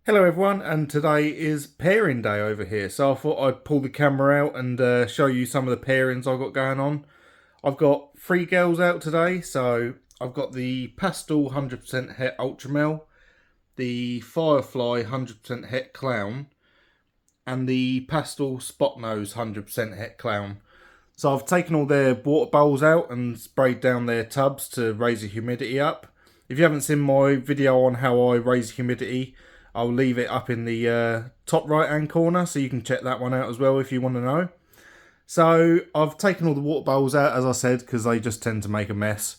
Hello everyone, and today is pairing day over here, so I thought I'd pull the camera out and show you some of the pairings I've got going on. I've got three girls out today, so I've got the pastel 100% het ultramel, the firefly 100% het clown, and the pastel spot nose 100% het clown. So I've taken all their water bowls out and sprayed down their tubs to raise the humidity up. If you haven't seen my video on how I raise humidity, I'll leave it up in the top right hand corner, so you can check that one out as well if you want to know. So I've taken all the water bowls out, as I said, because they just tend to make a mess.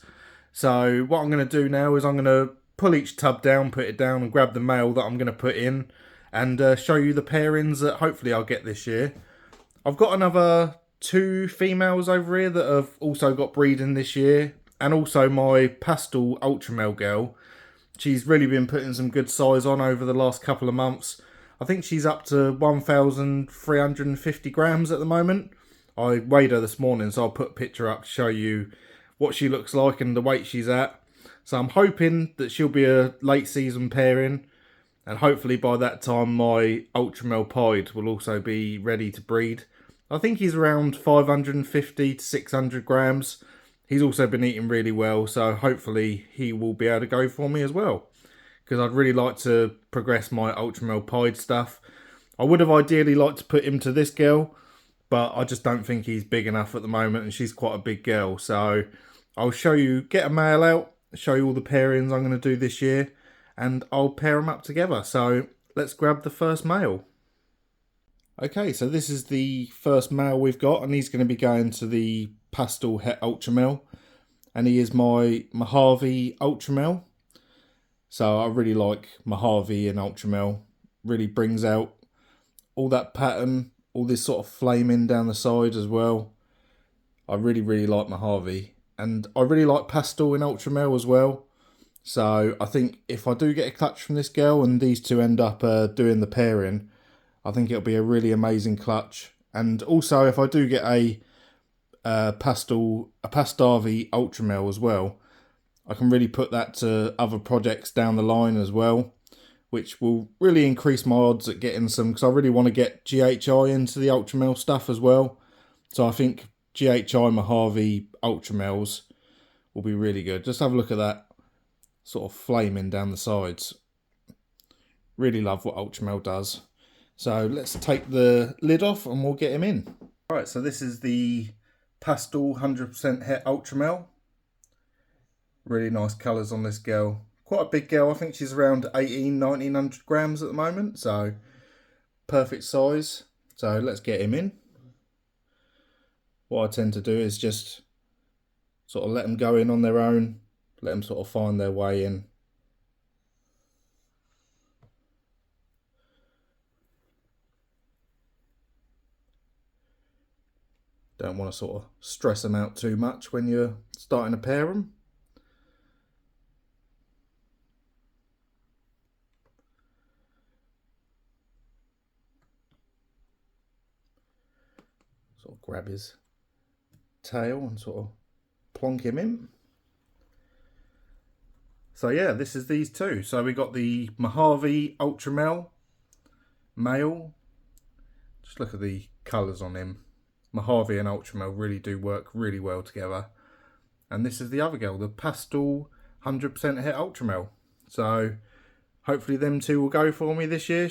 So what I'm going to do now is I'm going to pull each tub down, put it down, and grab the male that I'm going to put in, and show you the pairings that hopefully I'll get this year. I've got another two females over here that have also got breeding this year, and also my pastel ultramel girl. She's really been putting some good size on over the last couple of months. I think she's up to 1,350 grams at the moment. I weighed her this morning, so I'll put a picture up to show you what she looks like and the weight she's at. So I'm hoping that she'll be a late season pairing, and hopefully by that time my ultramel pied will also be ready to breed. I think he's around 550 to 600 grams. He's also been eating really well, so hopefully he will be able to go for me as well. Because I'd really like to progress my ultramel pied stuff. I would have ideally liked to put him to this girl, but I just don't think he's big enough at the moment, and she's quite a big girl. So I'll show you, get a male out, show you all the pairings I'm going to do this year, and I'll pair them up together. So let's grab the first male. Okay, so this is the first male we've got, and he's going to be going to the pastel het ultramel, and he is my Mojave ultramel. So I really like Mojave and ultramel. Really brings out all that pattern, all this sort of flaming down the side as well. I really like Mojave, and I really like pastel in ultramel as well. So I think if I do get a clutch from this girl and these two end up doing the pairing, I think it'll be a really amazing clutch. And also if I do get a pastave ultramel as well, I can really put that to other projects down the line as well, which will really increase my odds at getting some, because I really want to get GHI into the ultramel stuff as well. So I think GHI Mojave ultramels will be really good. Just have a look at that sort of flaming down the sides. Really love what ultramel does. So let's take the lid off and we'll get him in. Alright, so this is the pastel 100% het ultramel. Really nice colours on this girl. Quite a big girl. I think she's around 1900 grams at the moment. So perfect size. So let's get him in. What I tend to do is just sort of let them go in on their own. Let them sort of find their way in. Don't want to sort of stress them out too much when you're starting to pair them. Sort of grab his tail and sort of plonk him in. So yeah, this is these two. So we got the Mojave ultramel male. Just look at the colours on him. Mojave and ultramel really do work really well together. And this is the other girl, the pastel 100% het ultramel. So hopefully them two will go for me this year.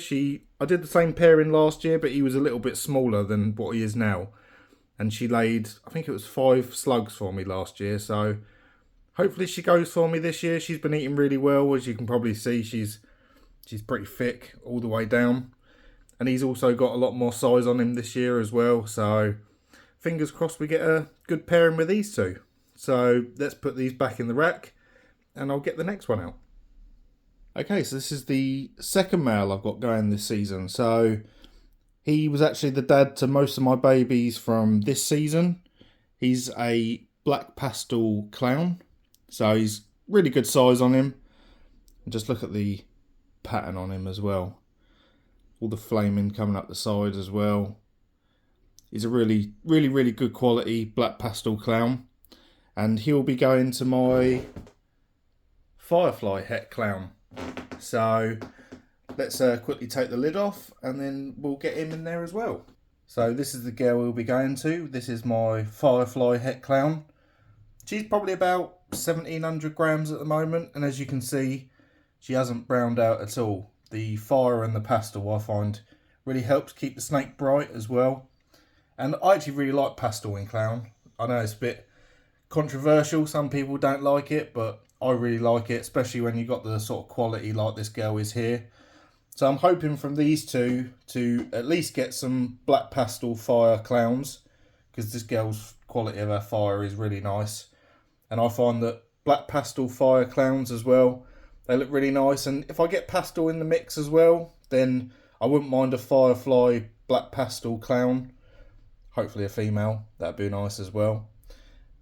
I did the same pairing last year, but he was a little bit smaller than what he is now. And she laid, I think it was 5 slugs for me last year. So hopefully she goes for me this year. She's been eating really well. As you can probably see, she's pretty thick all the way down. And he's also got a lot more size on him this year as well. So fingers crossed we get a good pairing with these two. So let's put these back in the rack and I'll get the next one out. Okay, so this is the second male I've got going this season. So he was actually the dad to most of my babies from this season. He's a black pastel clown. So he's really good size on him. And just look at the pattern on him as well. All the flaming coming up the side as well. He's a really good quality black pastel clown. And he'll be going to my firefly het clown. So let's quickly take the lid off and then we'll get him in there as well. So this is the girl we'll be going to. This is my Firefly Het Clown. She's probably about 1700 grams at the moment, and as you can see, she hasn't browned out at all. The fire and the pastel I find really helps keep the snake bright as well. And I actually really like pastel in clown. I know it's a bit controversial, some people don't like it, but I really like it, especially when you've got the sort of quality like this girl is here. So I'm hoping from these two to at least get some black pastel fire clowns, because this girl's quality of her fire is really nice. And I find that black pastel fire clowns as well, they look really nice. And if I get pastel in the mix as well, then I wouldn't mind a Firefly black pastel clown. Hopefully a female, that'd be nice as well.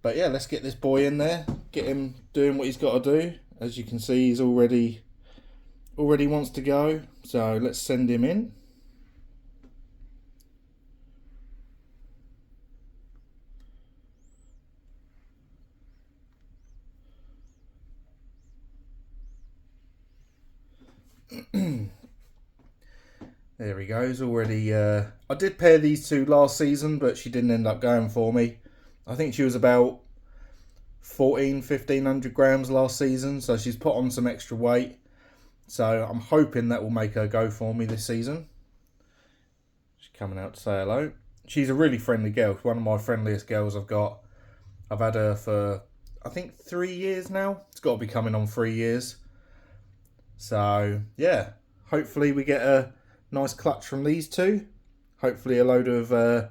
But yeah, let's get this boy in there, get him doing what he's got to do. As you can see, he's already wants to go, so let's send him in. There he goes, already. I did pair these two last season, but she didn't end up going for me. I think she was about 1500 grams last season, so she's put on some extra weight. So I'm hoping that will make her go for me this season. She's coming out to say hello. She's a really friendly girl. One of my friendliest girls I've got. I've had her for, I think, 3 years now. It's got to be coming on 3 years. So, yeah. Hopefully we get a nice clutch from these two. Hopefully a load of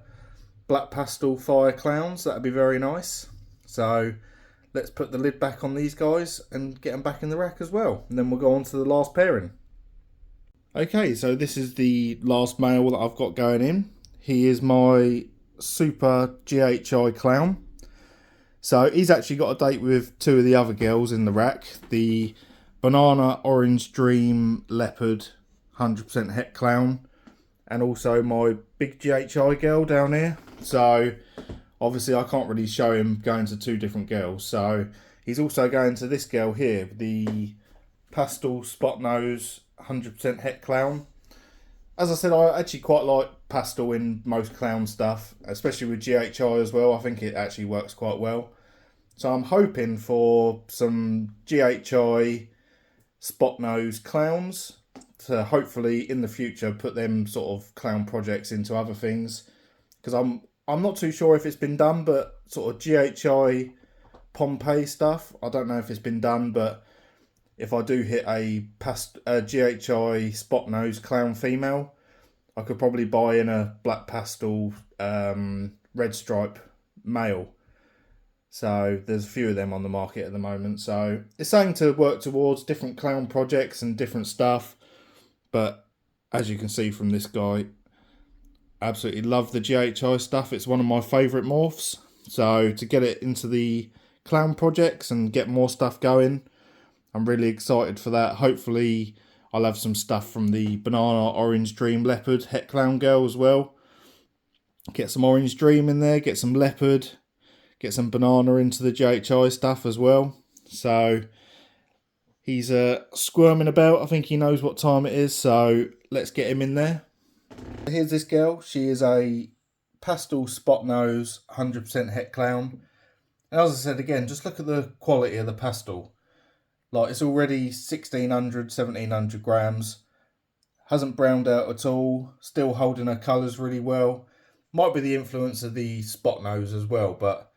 black pastel fire clowns. That'd be very nice. So let's put the lid back on these guys and get them back in the rack as well. And then we'll go on to the last pairing. Okay, so this is the last male that I've got going in. He is my super GHI clown. So he's actually got a date with two of the other girls in the rack. The Banana Orange Dream Leopard 100% Het Clown. And also my big GHI girl down here. So obviously I can't really show him going to two different girls. So he's also going to this girl here, the Pastel Spot Nose 100% Het Clown. As I said, I actually quite like pastel in most clown stuff, especially with GHI as well. I think it actually works quite well. So I'm hoping for some GHI Spot Nose clowns to hopefully in the future put them sort of clown projects into other things. Because I'm not too sure if it's been done, but sort of GHI Pompeii stuff, I don't know if it's been done, but if I do hit a GHI Spot Nose clown female, I could probably buy in a black pastel red stripe male. So there's a few of them on the market at the moment. So it's something to work towards, different clown projects and different stuff. But as you can see from this guy, absolutely love the GHI stuff. It's one of my favourite morphs. So to get it into the clown projects and get more stuff going, I'm really excited for that. Hopefully I'll have some stuff from the Banana Orange Dream Leopard Het Clown girl as well. Get some Orange Dream in there, get some Leopard, get some Banana into the GHI stuff as well. So he's squirming about. I think he knows what time it is, so let's get him in there. Here's this girl. She is a Pastel Spot Nose 100% Het Clown. And as I said again, just look at the quality of the pastel. Like, it's already 1600, 1700 grams. Hasn't browned out at all. Still holding her colours really well. Might be the influence of the Spot Nose as well, but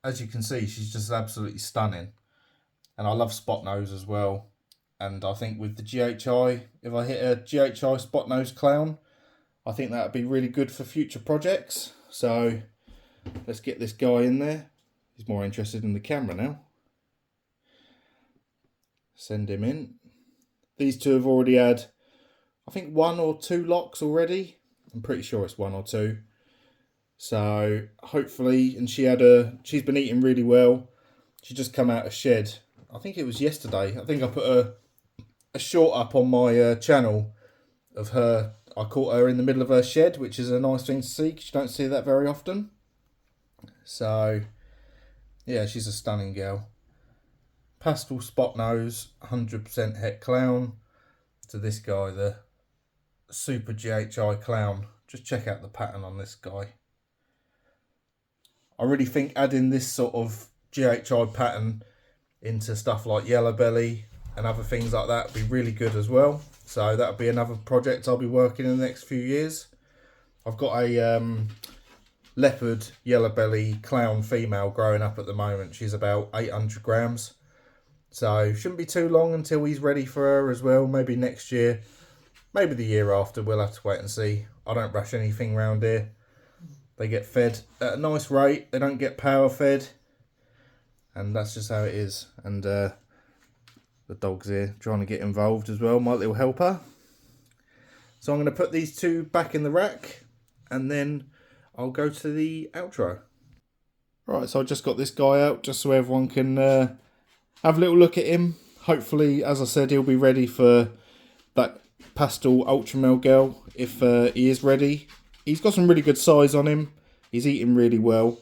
as you can see, she's just absolutely stunning. And I love Spot Nose as well. And I think with the GHI, if I hit a GHI Spot Nose clown, I think that would be really good for future projects. So let's get this guy in there. He's more interested in the camera now. Send him in. These two have already had, I think, 1 or 2 locks already. I'm pretty sure it's 1 or 2. So hopefully, and she's been eating really well. She just come out of shed. I think it was yesterday. I think I put a short up on my channel of her. I caught her in the middle of her shed, which is a nice thing to see because you don't see that very often. So yeah, she's a stunning girl. Pastel Spot Nose 100% Het Clown. to this guy, the Super GHI Clown. Just check out the pattern on this guy. I really think adding this sort of GHI pattern into stuff like yellow belly and other things like that would be really good as well. So that'll be another project I'll be working in the next few years. I've got a leopard yellow belly clown female growing up at the moment. She's about 800 grams. So shouldn't be too long until he's ready for her as well. Maybe next year, maybe the year after. We'll have to wait and see. I don't rush anything around here. They get fed at a nice rate. They don't get power fed. And that's just how it is. And the dog's here trying to get involved as well. My little helper. So I'm going to put these two back in the rack. And then I'll go to the outro. Right, so I just got this guy out just so everyone can have a little look at him. Hopefully, as I said, he'll be ready for that pastel ultramel girl if he is ready. He's got some really good size on him. He's eating really well.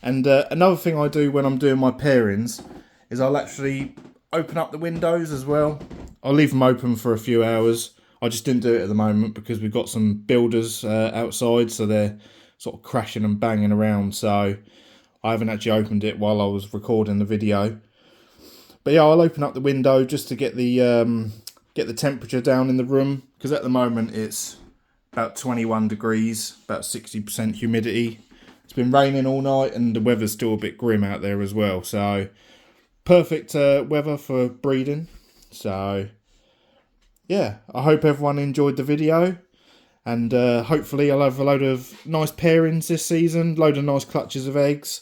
And another thing I do when I'm doing my pairings is I'll actually open up the windows as well. I'll leave them open for a few hours. I just didn't do it at the moment because we've got some builders outside, so they're sort of crashing and banging around. So I haven't actually opened it while I was recording the video. But yeah, I'll open up the window just to get the temperature down in the room, because at the moment it's about 21 degrees, about 60% humidity. It's been raining all night and the weather's still a bit grim out there as well. So perfect weather for breeding. So yeah, I hope everyone enjoyed the video. And hopefully I'll have a load of nice pairings this season, load of nice clutches of eggs.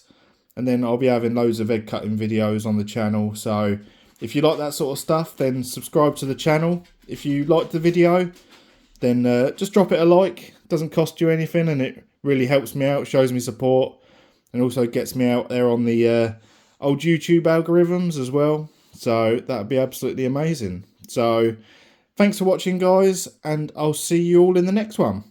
And then I'll be having loads of egg cutting videos on the channel. So if you like that sort of stuff, then subscribe to the channel. If you liked the video, then just drop it a like. It doesn't cost you anything and it really helps me out, shows me support. And also gets me out there on the old YouTube algorithms as well. So that would be absolutely amazing. So thanks for watching, guys, and I'll see you all in the next one.